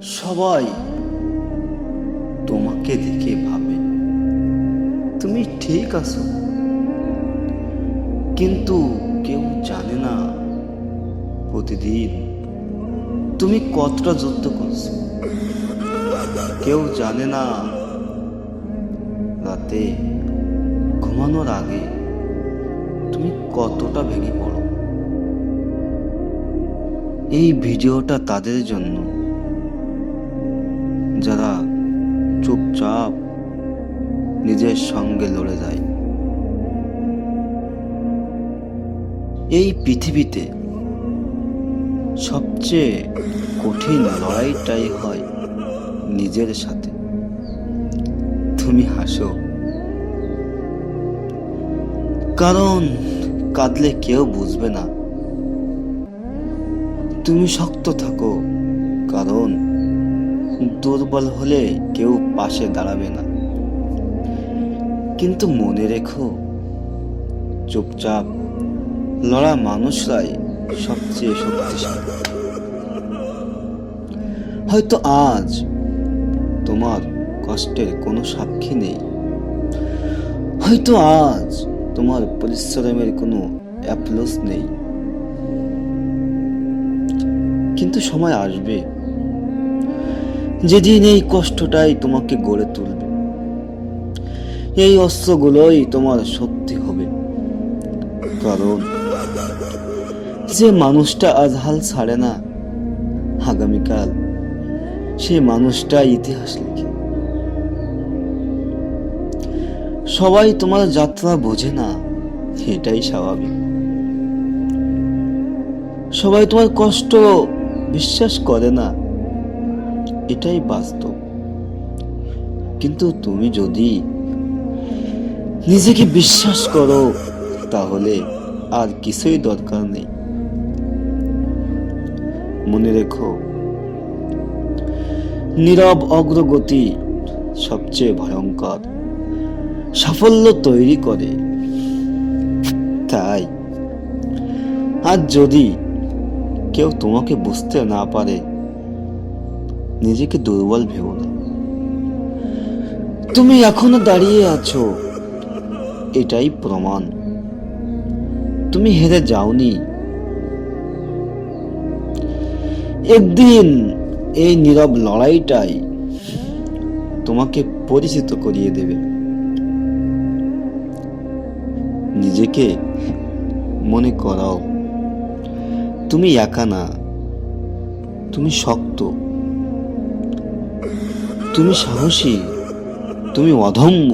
সবাই তোমাকে দেখে ভাবে তুমি ঠিক আছো, কিন্তু কেউ জানে না প্রতিদিন তুমি কতটা যুদ্ধ করছো। কেউ জানে না রাতে ঘুমানোর আগে তুমি কতটা ভেঙে পড়ো। এই ভিডিওটা তাদের জন্য যারা চুপচাপ নিজের সঙ্গে লড়ে যায়। এই পৃথিবীতে সবচেয়ে কঠিন লড়াইটাই হয় নিজের সাথে। তুমি হাসো কারণ কাঁদলে কেউ বুঝবে না। তুমি শক্ত থাকো কারণ দুর্বল হলে কেউ পাশে দাঁড়াবে না। কিন্তু মনে রেখো, চুপচাপ লড়া মানুষরাই সবচেয়ে শক্তিশালী। হয়তো আজ তোমার কষ্টের কোনো সাক্ষী নেই, হয়তো আজ তোমার পরিশ্রমের কোনো অ্যাপ্লস নেই, কিন্তু সময় আসবে যেদিন এই কষ্টটাই তোমাকে গড়ে তুলবে। এই অস্ত্রগুলোই তোমার শক্তি হবে। কারণ যে মানুষটা আজ হাল ছাড়ে না, আগামীকাল সে মানুষটা ইতিহাস লিখে। সবাই তোমার যাত্রা বোঝে না, এটাই স্বাভাবিক। সবাই তোমার কষ্ট বিশ্বাস করে না, এটাই বাস্তব। কিন্তু তুমি যদি নিজেকে বিশ্বাস করো তাহলে আর কিছুই দরকার নেই। মনে রেখো, নীরব অগ্রগতি সবচেয়ে ভয়ঙ্কর সাফল্য তৈরি করে। তাই আজ যদি কেউ তোমাকে বুঝতে না পারে, নিজেকে দুর্বল ভেবো না। তুমি এখনো দাঁড়িয়ে আছো, এটাই প্রমাণ তুমি হেরে যাওনি। একদিন এই নীরব লড়াইটাই তোমাকে পরিচিত করিয়ে দেবে। নিজেকে মনে করাও তুমি একা না, তুমি শক্ত, তুমি সাহসী, তুমি অদম্য।